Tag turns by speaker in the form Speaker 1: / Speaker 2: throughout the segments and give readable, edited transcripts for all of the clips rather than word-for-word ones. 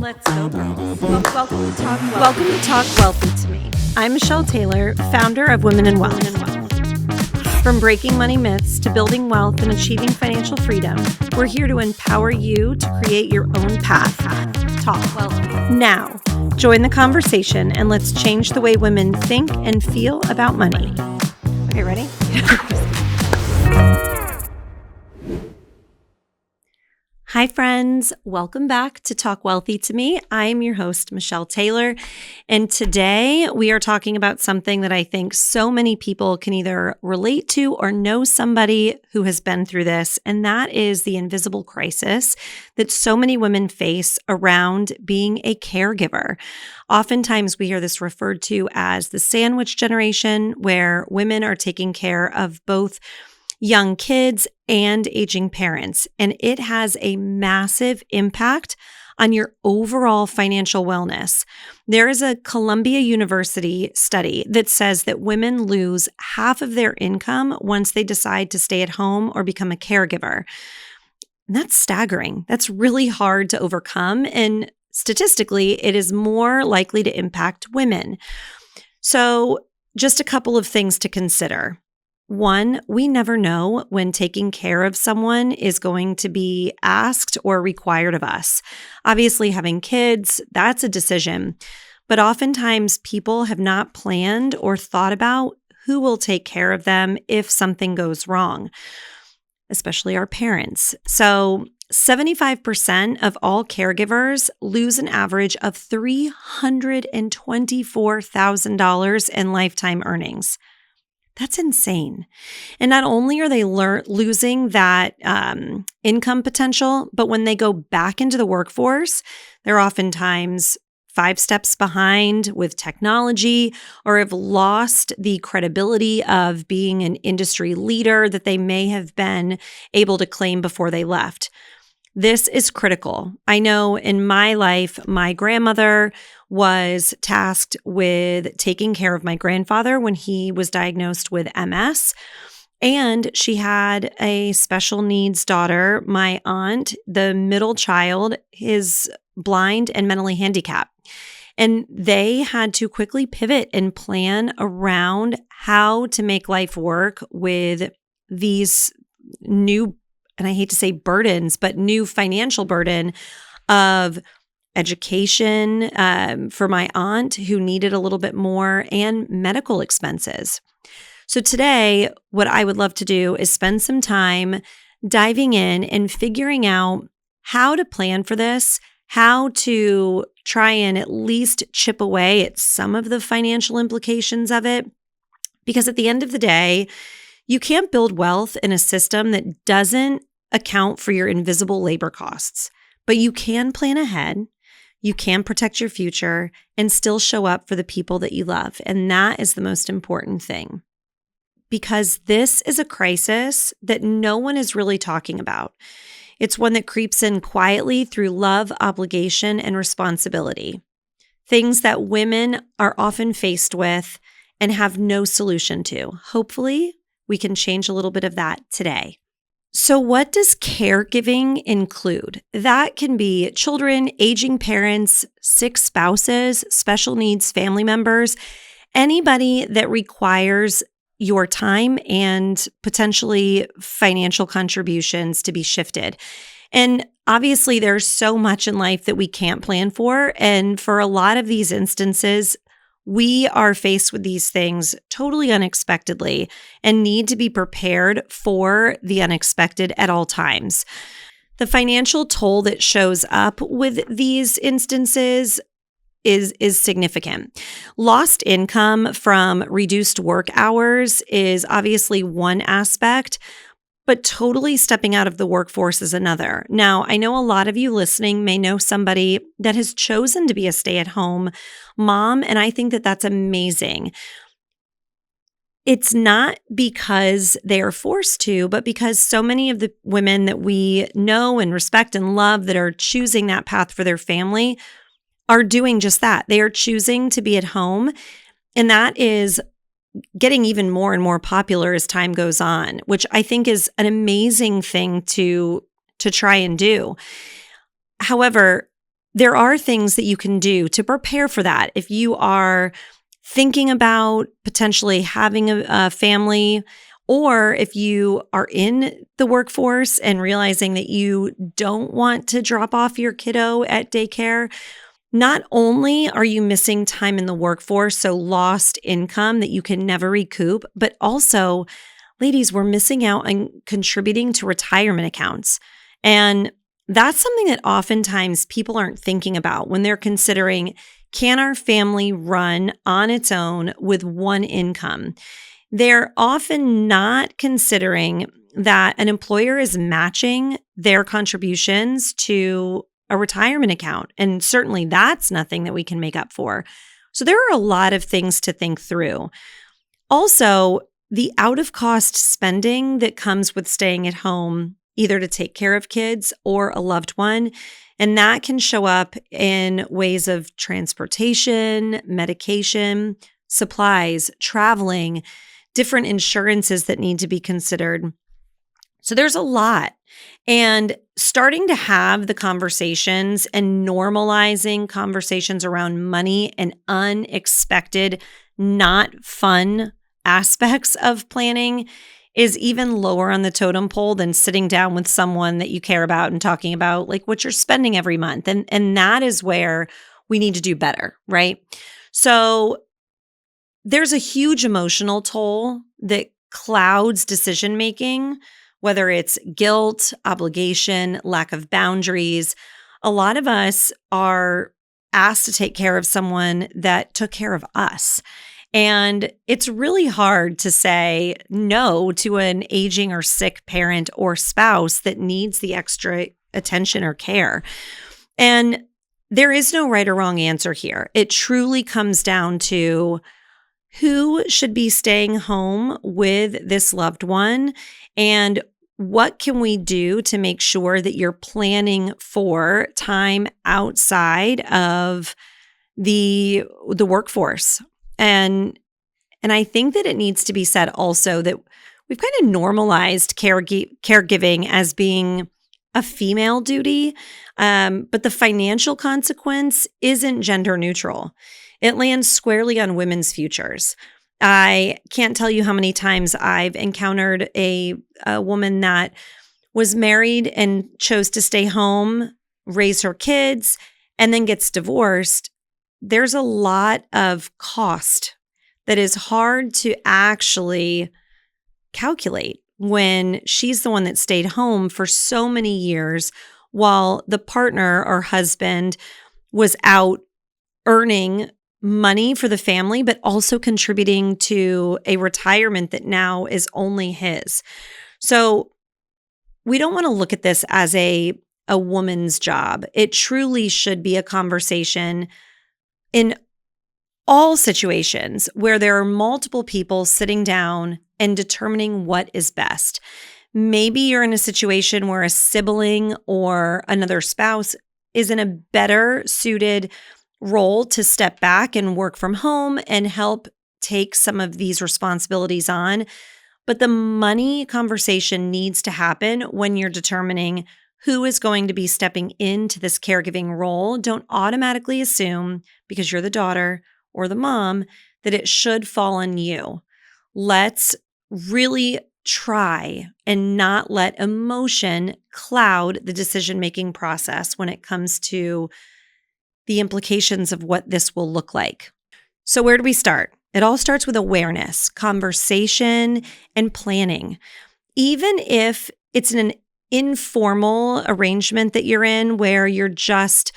Speaker 1: Let's go, girls. Welcome to Talk Wealthy to Me. I'm Michelle Taylor, founder of Women in Wealth. From breaking money myths to building wealth and achieving financial freedom, we're here to empower you to create your own path. Talk Wealthy. Now, join the conversation and let's change the way women think and feel about money. Okay, ready? Hi, friends. Welcome back to Talk Wealthy to Me. I am your host, Michelle Taylor, and today we are talking about something that I think so many people can either relate to or know somebody who has been through this, and that is the invisible crisis that so many women face around being a caregiver. Oftentimes, we hear this referred to as the sandwich generation, where women are taking care of both young kids and aging parents. And it has a massive impact on your overall financial wellness. There is a Columbia University study that says that women lose half of their income once they decide to stay at home or become a caregiver. And that's staggering. That's really hard to overcome. And statistically, it is more likely to impact women. So just a couple of things to consider. One, we never know when taking care of someone is going to be asked or required of us. Obviously, having kids, that's a decision. But oftentimes, people have not planned or thought about who will take care of them if something goes wrong, especially our parents. So 75% of all caregivers lose an average of $324,000 in lifetime earnings. That's insane. And not only are they losing that income potential, but when they go back into the workforce, they're oftentimes 5 steps behind with technology or have lost the credibility of being an industry leader that they may have been able to claim before they left. This is critical. I know in my life, my grandmother was tasked with taking care of my grandfather when he was diagnosed with MS. And she had a special needs daughter, my aunt, the middle child, is blind and mentally handicapped. And they had to quickly pivot and plan around how to make life work with these new, and I hate to say burdens, but new financial burden of education for my aunt who needed a little bit more and medical expenses. So today, what I would love to do is spend some time diving in and figuring out how to plan for this, how to try and at least chip away at some of the financial implications of it. Because at the end of the day, you can't build wealth in a system that doesn't account for your invisible labor costs, but you can plan ahead. You can protect your future and still show up for the people that you love. And that is the most important thing, because this is a crisis that no one is really talking about. It's one that creeps in quietly through love, obligation, and responsibility. Things that women are often faced with and have no solution to. Hopefully, we can change a little bit of that today. So what does caregiving include? That can be children, aging parents, sick spouses, special needs family members, anybody that requires your time and potentially financial contributions to be shifted. And obviously, there's so much in life that we can't plan for. And for a lot of these instances, we are faced with these things totally unexpectedly and need to be prepared for the unexpected at all times. The financial toll that shows up with these instances is significant. Lost income from reduced work hours is obviously one aspect, but totally stepping out of the workforce is another. Now, I know a lot of you listening may know somebody that has chosen to be a stay-at-home mom, and I think that that's amazing. It's not because they are forced to, but because so many of the women that we know and respect and love that are choosing that path for their family are doing just that. They are choosing to be at home, and that is getting even more and more popular as time goes on, which I think is an amazing thing to try and do. However, there are things that you can do to prepare for that. If you are thinking about potentially having a family, or if you are in the workforce and realizing that you don't want to drop off your kiddo at daycare, not only are you missing time in the workforce, so lost income that you can never recoup, but also, ladies, we're missing out on contributing to retirement accounts. And that's something that oftentimes people aren't thinking about when they're considering, can our family run on its own with one income? They're often not considering that an employer is matching their contributions to a retirement account. And certainly that's nothing that we can make up for. So there are a lot of things to think through. Also, the out of cost spending that comes with staying at home, either to take care of kids or a loved one. And that can show up in ways of transportation, medication, supplies, traveling, different insurances that need to be considered. So there's a lot. And starting to have the conversations and normalizing conversations around money and unexpected, not fun aspects of planning is even lower on the totem pole than sitting down with someone that you care about and talking about like what you're spending every month. And that is where we need to do better, right? So there's a huge emotional toll that clouds decision making, whether it's guilt, obligation, lack of boundaries. A lot of us are asked to take care of someone that took care of us. And it's really hard to say no to an aging or sick parent or spouse that needs the extra attention or care. And there is no right or wrong answer here. It truly comes down to who should be staying home with this loved one and what can we do to make sure that you're planning for time outside of the workforce. And I think that it needs to be said also that we've kind of normalized caregiving as being a female duty, but the financial consequence isn't gender neutral. It lands squarely on women's futures. I can't tell you how many times I've encountered a woman that was married and chose to stay home, raise her kids, and then gets divorced. There's a lot of cost that is hard to actually calculate when she's the one that stayed home for so many years while the partner or husband was out earning money for the family, but also contributing to a retirement that now is only his. So we don't want to look at this as a woman's job. It truly should be a conversation in all situations where there are multiple people sitting down and determining what is best. Maybe you're in a situation where a sibling or another spouse is in a better suited role to step back and work from home and help take some of these responsibilities on. But the money conversation needs to happen when you're determining who is going to be stepping into this caregiving role. Don't automatically assume, because you're the daughter or the mom, that it should fall on you. Let's really try and not let emotion cloud the decision-making process when it comes to the implications of what this will look like. So where do we start? It all starts with awareness, conversation, and planning. Even if it's an informal arrangement that you're in where you're just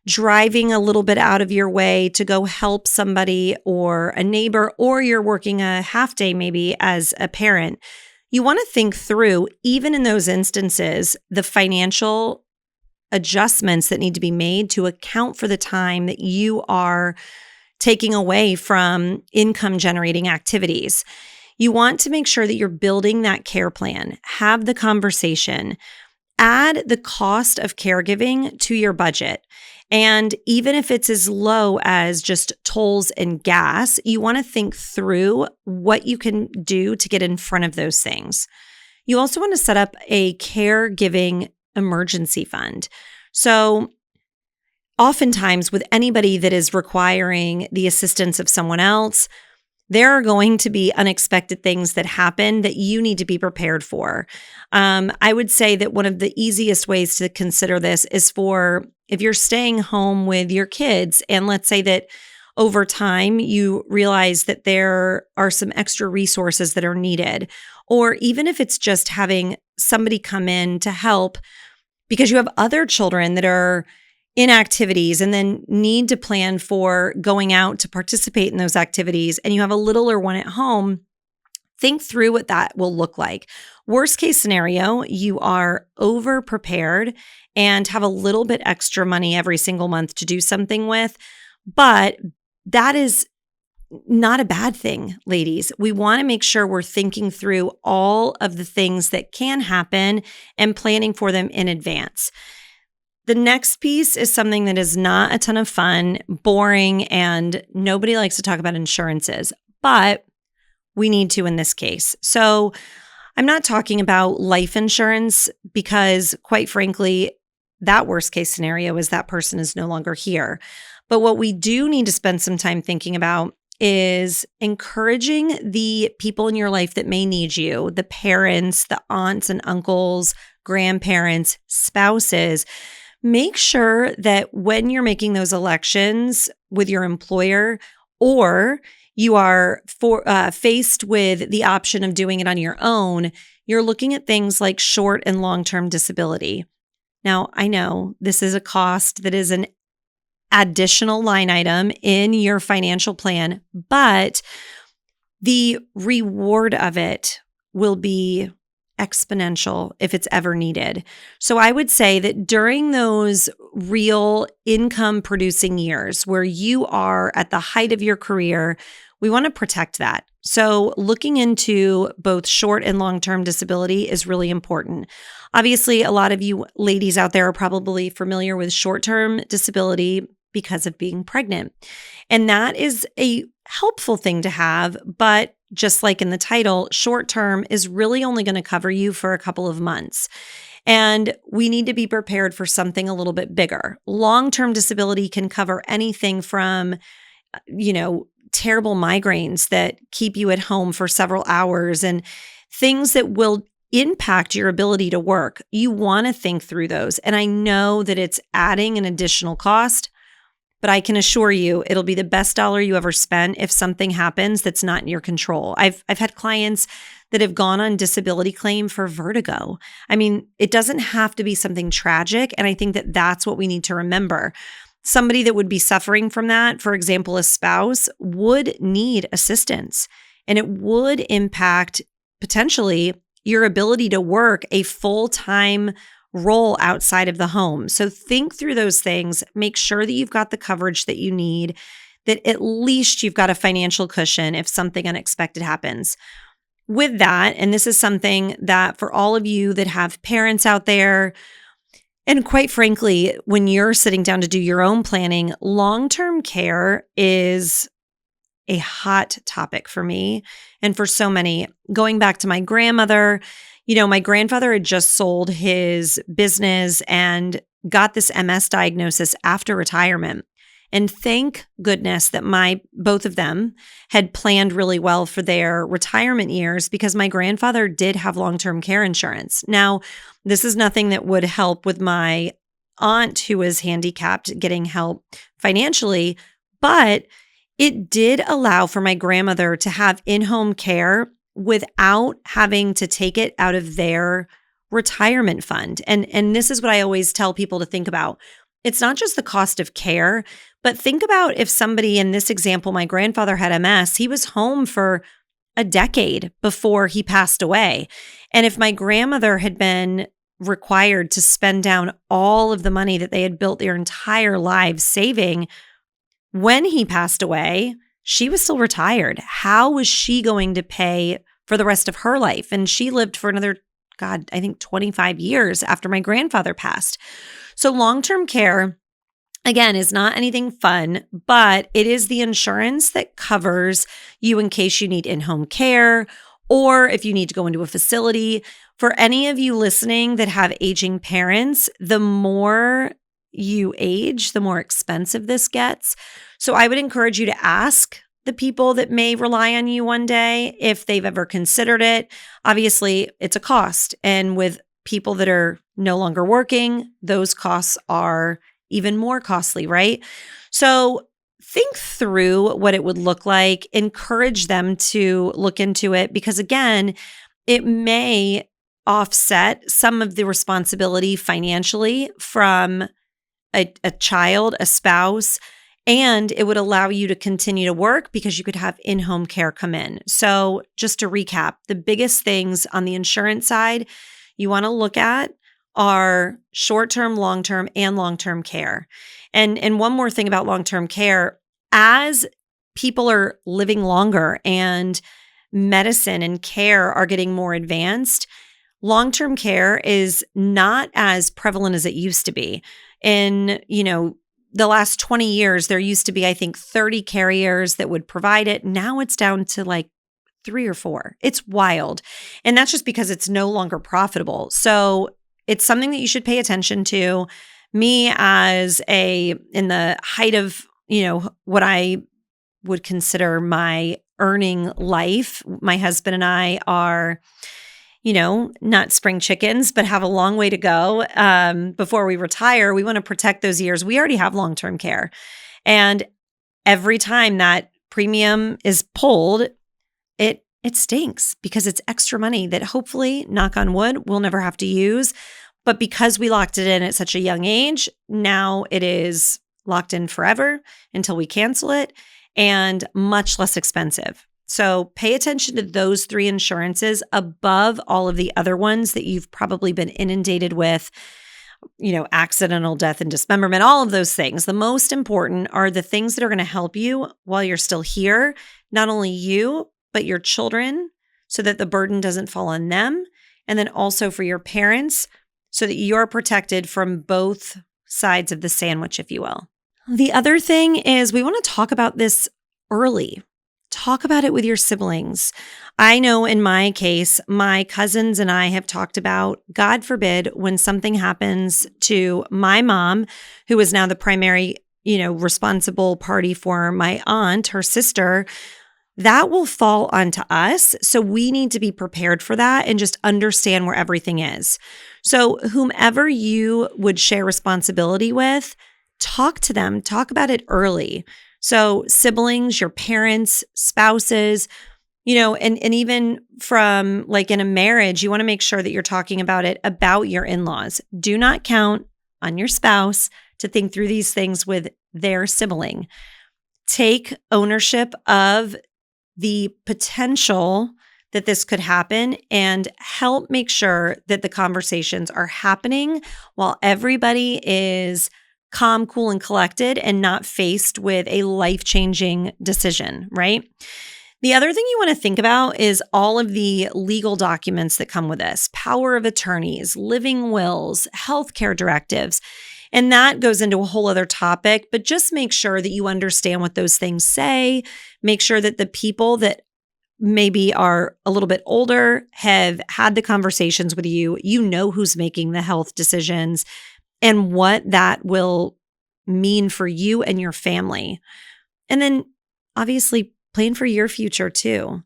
Speaker 1: driving a little bit out of your way to go help somebody or a neighbor, or you're working a half day maybe as a parent, you want to think through, even in those instances, the financial adjustments that need to be made to account for the time that you are taking away from income generating activities. You want to make sure that you're building that care plan, have the conversation, add the cost of caregiving to your budget. And even if it's as low as just tolls and gas, you want to think through what you can do to get in front of those things. You also want to set up a caregiving emergency fund. So oftentimes with anybody that is requiring the assistance of someone else, there are going to be unexpected things that happen that you need to be prepared for. I would say that one of the easiest ways to consider this is for if you're staying home with your kids, and let's say that over time you realize that there are some extra resources that are needed, or even if it's just having somebody come in to help because you have other children that are in activities and then need to plan for going out to participate in those activities, and you have a littler one at home, think through what that will look like. Worst case scenario, you are over prepared and have a little bit extra money every single month to do something with, but that is not a bad thing, ladies. We want to make sure we're thinking through all of the things that can happen and planning for them in advance. The next piece is something that is not a ton of fun, boring, and nobody likes to talk about insurances, but we need to in this case. So I'm not talking about life insurance because, quite frankly, that worst case scenario is that person is no longer here. But what we do need to spend some time thinking about is encouraging the people in your life that may need you, the parents, the aunts and uncles, grandparents, spouses. Make sure that when you're making those elections with your employer, or you are faced with the option of doing it on your own, you're looking at things like short and long-term disability. Now, I know this is a cost that is an additional line item in your financial plan, but the reward of it will be exponential if it's ever needed. So I would say that during those real income producing years where you are at the height of your career, we want to protect that. So looking into both short and long-term disability is really important. Obviously, a lot of you ladies out there are probably familiar with short-term disability because of being pregnant. And that is a helpful thing to have, but just like in the title, short term is really only going to cover you for a couple of months. And we need to be prepared for something a little bit bigger. Long-term disability can cover anything from, terrible migraines that keep you at home for several hours and things that will impact your ability to work. You want to think through those. And I know that it's adding an additional cost, but I can assure you it'll be the best dollar you ever spent if something happens that's not in your control. I've had clients that have gone on disability claim for vertigo. I mean, it doesn't have to be something tragic, and I think that that's what we need to remember. Somebody that would be suffering from that, for example, a spouse, would need assistance, and it would impact potentially your ability to work a full-time role outside of the home. So think through those things. Make sure that you've got the coverage that you need, that at least you've got a financial cushion if something unexpected happens. With that, and this is something that for all of you that have parents out there, and quite frankly, when you're sitting down to do your own planning, long-term care is a hot topic for me and for so many. Going back to my grandmother, my grandfather had just sold his business and got this MS diagnosis after retirement. And thank goodness that both of them had planned really well for their retirement years, because my grandfather did have long-term care insurance. Now, this is nothing that would help with my aunt who is handicapped getting help financially, but it did allow for my grandmother to have in-home care without having to take it out of their retirement fund. And this is what I always tell people to think about. It's not just the cost of care, but think about if somebody, in this example, my grandfather had MS, he was home for a decade before he passed away. And if my grandmother had been required to spend down all of the money that they had built their entire lives saving, when he passed away, she was still retired. How was she going to pay for the rest of her life? And she lived for another, I think 25 years after my grandfather passed. So long-term care, again, is not anything fun, but it is the insurance that covers you in case you need in-home care or if you need to go into a facility. For any of you listening that have aging parents, the more you age, the more expensive this gets. So I would encourage you to ask the people that may rely on you one day if they've ever considered it. Obviously, it's a cost. And with people that are no longer working, those costs are even more costly, right? So think through what it would look like, encourage them to look into it because, again, it may offset some of the responsibility financially from a child, a spouse, and it would allow you to continue to work because you could have in-home care come in. So just to recap, the biggest things on the insurance side you want to look at are short-term, long-term, and long-term care. And one more thing about long-term care, as people are living longer and medicine and care are getting more advanced, long-term care is not as prevalent as it used to be. In, the last 20 years, there used to be, I think, 30 carriers that would provide it. Now it's down to like 3 or 4. It's wild. And that's just because it's no longer profitable. So it's something that you should pay attention to. Me in the height of, what I would consider my earning life, my husband and I are, not spring chickens, but have a long way to go before we retire. We want to protect those years. We already have long-term care. And every time that premium is pulled, it stinks because it's extra money that hopefully, knock on wood, we'll never have to use. But because we locked it in at such a young age, now it is locked in forever until we cancel it and much less expensive. So pay attention to those 3 insurances above all of the other ones that you've probably been inundated with, accidental death and dismemberment, all of those things. The most important are the things that are going to help you while you're still here, not only you, but your children, so that the burden doesn't fall on them. And then also for your parents, so that you're protected from both sides of the sandwich, if you will. The other thing is we want to talk about this early. Talk about it with your siblings. I know in my case, my cousins and I have talked about, God forbid, when something happens to my mom, who is now the primary, responsible party for my aunt, her sister, that will fall onto us. So we need to be prepared for that and just understand where everything is. So whomever you would share responsibility with, talk to them, talk about it early. So siblings, your parents, spouses, and even from like in a marriage, you want to make sure that you're talking about it about your in-laws. Do not count on your spouse to think through these things with their sibling. Take ownership of the potential that this could happen and help make sure that the conversations are happening while everybody is calm, cool, and collected and not faced with a life-changing decision, right? The other thing you want to think about is all of the legal documents that come with this: power of attorneys, living wills, healthcare directives. And that goes into a whole other topic, but just make sure that you understand what those things say. Make sure that the people that maybe are a little bit older have had the conversations with you. You know who's making the health decisions and what that will mean for you and your family. And then obviously plan for your future too.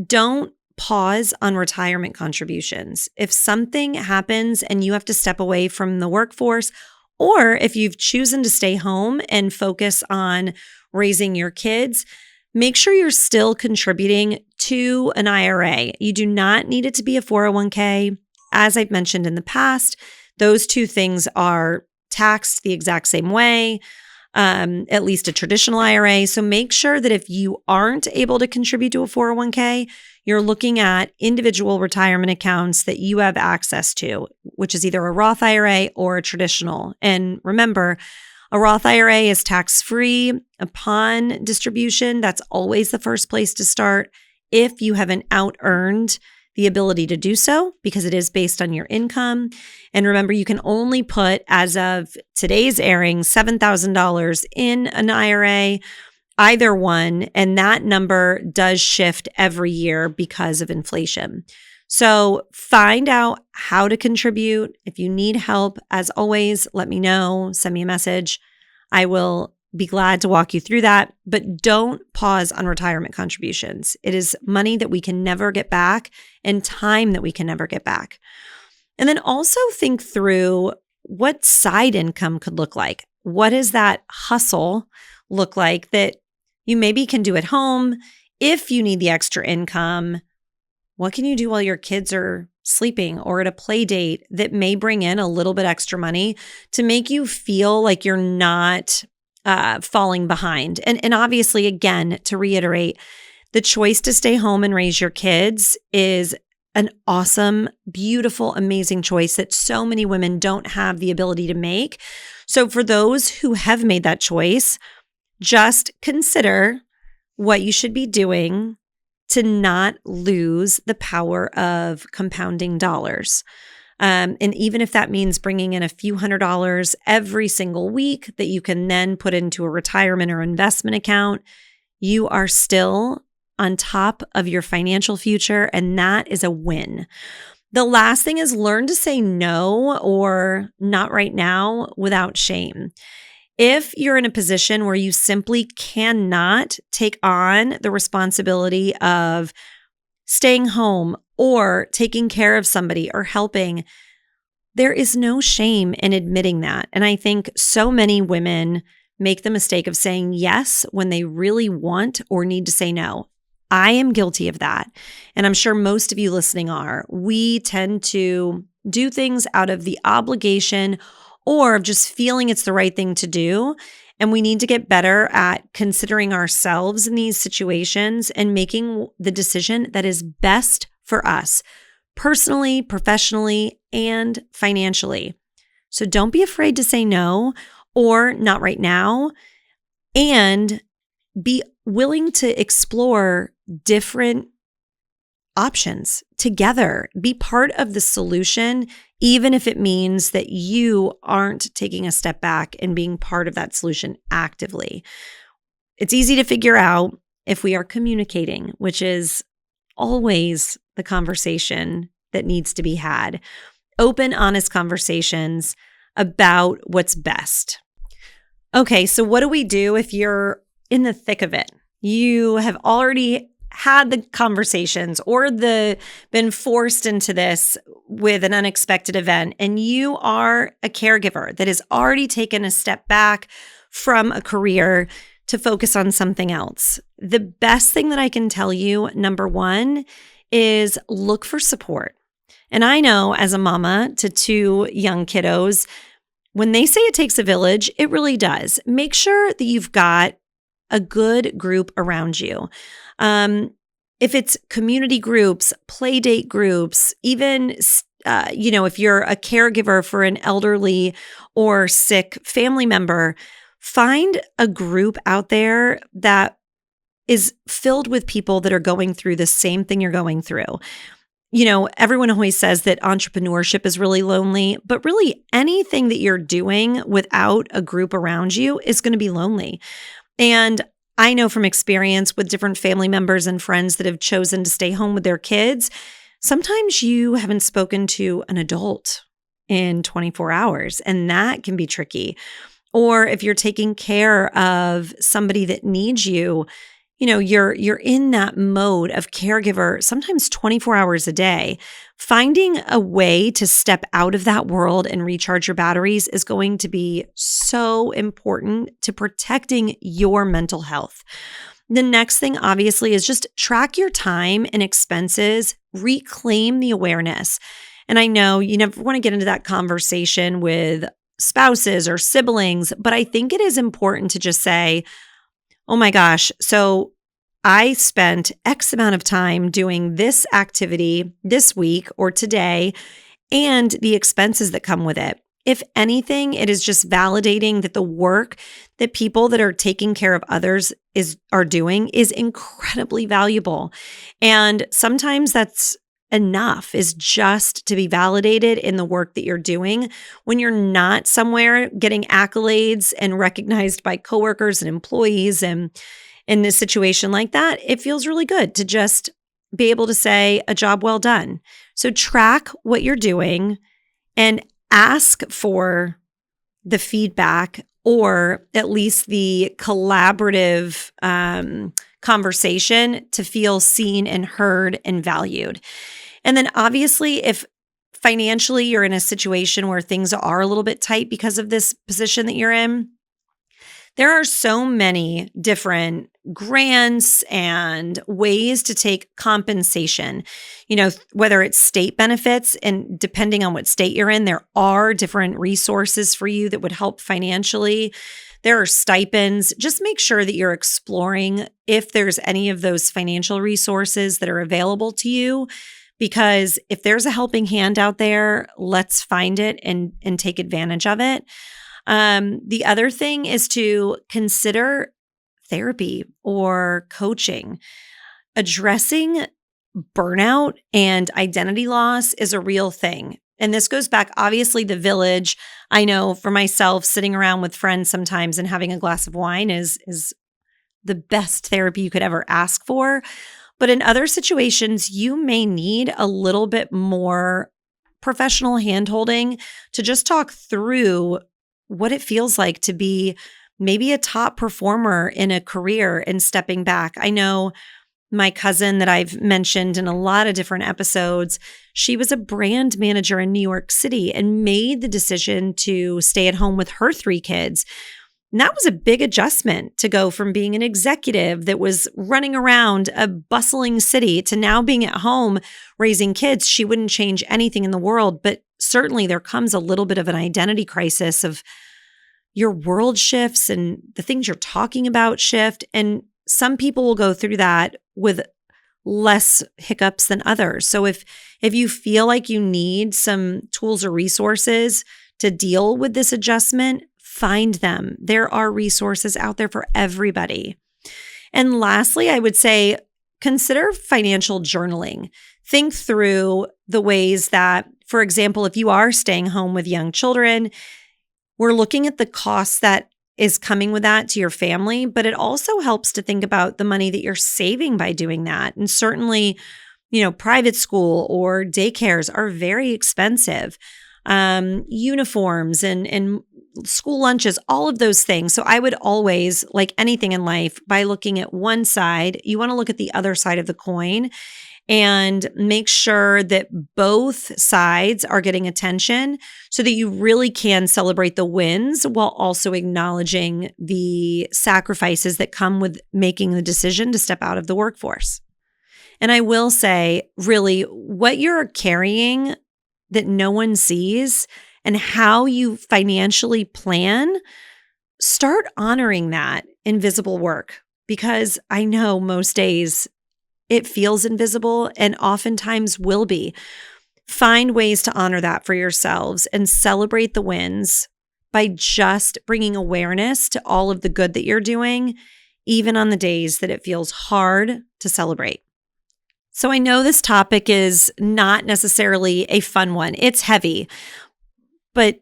Speaker 1: Don't pause on retirement contributions. If something happens and you have to step away from the workforce, or if you've chosen to stay home and focus on raising your kids, make sure you're still contributing to an IRA. You do not need it to be a 401k. As I've mentioned in the past, those two things are taxed the exact same way, at least a traditional IRA. So make sure that if you aren't able to contribute to a 401k, you're looking at individual retirement accounts that you have access to, which is either a Roth IRA or a traditional. And remember, a Roth IRA is tax-free upon distribution. That's always the first place to start if you haven't out-earned the ability to do so, because it is based on your income. And remember, you can only put, as of today's airing, $7,000 in an IRA, either one, and that number does shift every year because of inflation. So find out how to contribute. If you need help, as always, let me know, send me a message. I will be glad to walk you through that, but don't pause on retirement contributions. It is money that we can never get back and time that we can never get back. And then also think through what side income could look like. What does that hustle look like that you maybe can do at home? If you need the extra income, what can you do while your kids are sleeping or at a play date that may bring in a little bit extra money to make you feel like you're not falling behind? And obviously, again, to reiterate, the choice to stay home and raise your kids is an awesome, beautiful, amazing choice that so many women don't have the ability to make. So for those who have made that choice, just consider what you should be doing to not lose the power of compounding dollars. And even if that means bringing in a few $100s every single week that you can then put into a retirement or investment account, you are still on top of your financial future, and that is a win. The last thing is learn to say no or not right now without shame. If you're in a position where you simply cannot take on the responsibility of staying home or taking care of somebody or helping, there is no shame in admitting that. And I think so many women make the mistake of saying yes when they really want or need to say no. I am guilty of that. And I'm sure most of you listening are. We tend to do things out of the obligation or of just feeling it's the right thing to do. And we need to get better at considering ourselves in these situations and making the decision that is best for us, personally, professionally, and financially. So don't be afraid to say no or not right now, and be willing to explore different options together. Be part of the solution, even if it means that you aren't taking a step back and being part of that solution actively. It's easy to figure out if we are communicating, which is always the conversation that needs to be had. Open, honest conversations about what's best. Okay, so what do we do if you're in the thick of it? You have already had the conversations or been forced into this with an unexpected event, and you are a caregiver that has already taken a step back from a career to focus on something else. The best thing that I can tell you, number one, is look for support. And I know as a mama to 2 young kiddos, when they say it takes a village, it really does. Make sure that you've got a good group around you. If it's community groups, play date groups, even, if you're a caregiver for an elderly or sick family member, find a group out there that is filled with people that are going through the same thing you're going through. Everyone always says that entrepreneurship is really lonely, but really anything that you're doing without a group around you is going to be lonely. And I know from experience with different family members and friends that have chosen to stay home with their kids, sometimes you haven't spoken to an adult in 24 hours, and that can be tricky. Or if you're taking care of somebody that needs you, you're in that mode of caregiver, sometimes 24 hours a day. Finding a way to step out of that world and recharge your batteries is going to be so important to protecting your mental health. The next thing, obviously, is just track your time and expenses, reclaim the awareness. And I know you never want to get into that conversation with spouses or siblings, but I think it is important to just say, oh my gosh, so I spent X amount of time doing this activity this week or today, and the expenses that come with it. If anything, it is just validating that the work that people that are taking care of others are doing is incredibly valuable. And sometimes that's enough, is just to be validated in the work that you're doing when you're not somewhere getting accolades and recognized by coworkers and employees. And in a situation like that, it feels really good to just be able to say a job well done. So track what you're doing and ask for the feedback or at least the collaborative conversation to feel seen and heard and valued. And then obviously, if financially you're in a situation where things are a little bit tight because of this position that you're in, there are so many different grants and ways to take compensation, whether it's state benefits, and depending on what state you're in, there are different resources for you that would help financially. There are stipends. Just make sure that you're exploring if there's any of those financial resources that are available to you, because if there's a helping hand out there, let's find it and take advantage of it. The other thing is to consider therapy or coaching. Addressing burnout and identity loss is a real thing. And this goes back, obviously, the village. I know for myself, sitting around with friends sometimes and having a glass of wine is the best therapy you could ever ask for. But in other situations, you may need a little bit more professional handholding to just talk through what it feels like to be maybe a top performer in a career and stepping back. I know my cousin that I've mentioned in a lot of different episodes, she was a brand manager in New York City and made the decision to stay at home with her 3 kids. And that was a big adjustment to go from being an executive that was running around a bustling city to now being at home raising kids. She wouldn't change anything in the world, but certainly there comes a little bit of an identity crisis of your world shifts and the things you're talking about shift. And some people will go through that with less hiccups than others. So if you feel like you need some tools or resources to deal with this adjustment, find them. There are resources out there for everybody. And lastly, I would say consider financial journaling. Think through the ways that, for example, if you are staying home with young children, we're looking at the costs that is coming with that to your family, but it also helps to think about the money that you're saving by doing that. And certainly, private school or daycares are very expensive. Uniforms and school lunches, all of those things. So I would always, like anything in life, by looking at one side, you want to look at the other side of the coin and make sure that both sides are getting attention so that you really can celebrate the wins while also acknowledging the sacrifices that come with making the decision to step out of the workforce. And I will say, really, what you're carrying that no one sees and how you financially plan, start honoring that invisible work, because I know most days it feels invisible and oftentimes will be. Find ways to honor that for yourselves and celebrate the wins by just bringing awareness to all of the good that you're doing, even on the days that it feels hard to celebrate. So I know this topic is not necessarily a fun one. It's heavy, but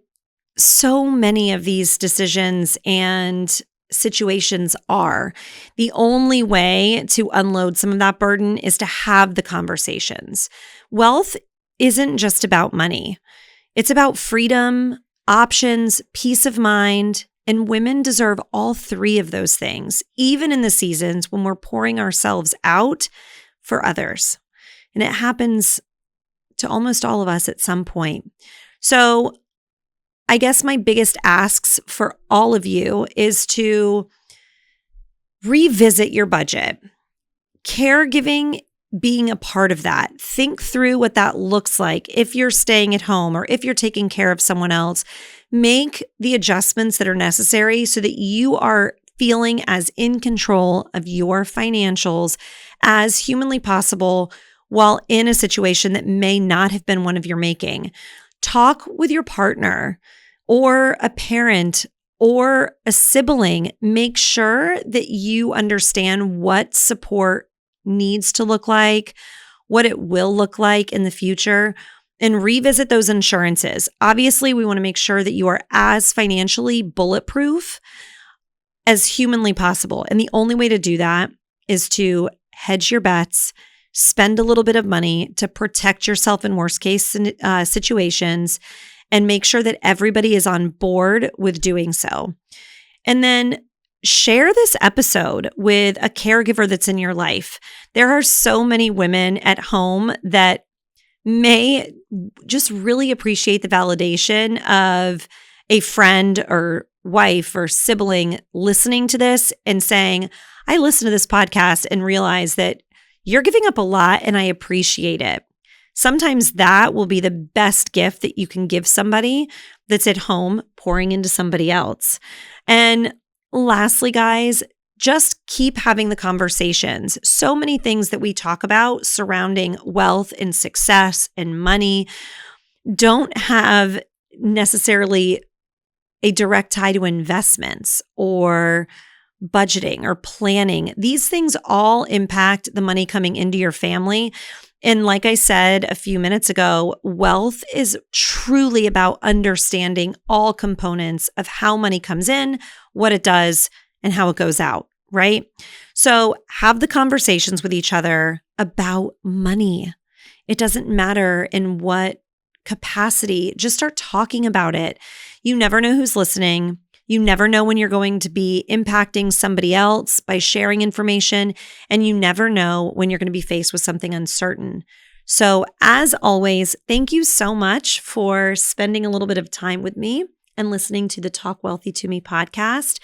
Speaker 1: so many of these decisions and situations are. The only way to unload some of that burden is to have the conversations. Wealth isn't just about money. It's about freedom, options, peace of mind, and women deserve all 3 of those things, even in the seasons when we're pouring ourselves out for others. And it happens to almost all of us at some point. So I guess my biggest asks for all of you is to revisit your budget. Caregiving being a part of that. Think through what that looks like if you're staying at home or if you're taking care of someone else. Make the adjustments that are necessary so that you are feeling as in control of your financials as humanly possible while in a situation that may not have been one of your making. Talk with your partner or a parent or a sibling. Make sure that you understand what support needs to look like, what it will look like in the future, and revisit those insurances. Obviously, we want to make sure that you are as financially bulletproof as humanly possible. And the only way to do that is to hedge your bets, spend a little bit of money to protect yourself in worst case situations, and make sure that everybody is on board with doing so. And then share this episode with a caregiver that's in your life. There are so many women at home that may just really appreciate the validation of a friend or wife or sibling listening to this and saying, I listened to this podcast and realized that you're giving up a lot and I appreciate it. Sometimes that will be the best gift that you can give somebody that's at home pouring into somebody else. And lastly, guys, just keep having the conversations. So many things that we talk about surrounding wealth and success and money don't have necessarily a direct tie to investments or budgeting or planning. These things all impact the money coming into your family. And like I said a few minutes ago, wealth is truly about understanding all components of how money comes in, what it does, and how it goes out, right? So have the conversations with each other about money. It doesn't matter in what capacity, just start talking about it. You never know who's listening. You never know when you're going to be impacting somebody else by sharing information, and you never know when you're going to be faced with something uncertain. So as always, thank you so much for spending a little bit of time with me and listening to the Talk Wealthy to Me podcast.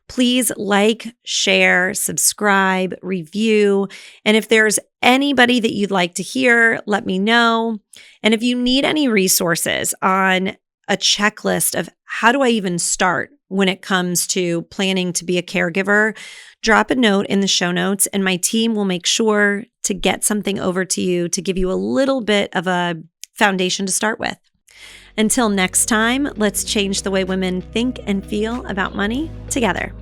Speaker 1: Please like, share, subscribe, review. And if there's anybody that you'd like to hear, let me know. And if you need any resources on a checklist of how do I even start when it comes to planning to be a caregiver, drop a note in the show notes and my team will make sure to get something over to you to give you a little bit of a foundation to start with. Until next time, let's change the way women think and feel about money together.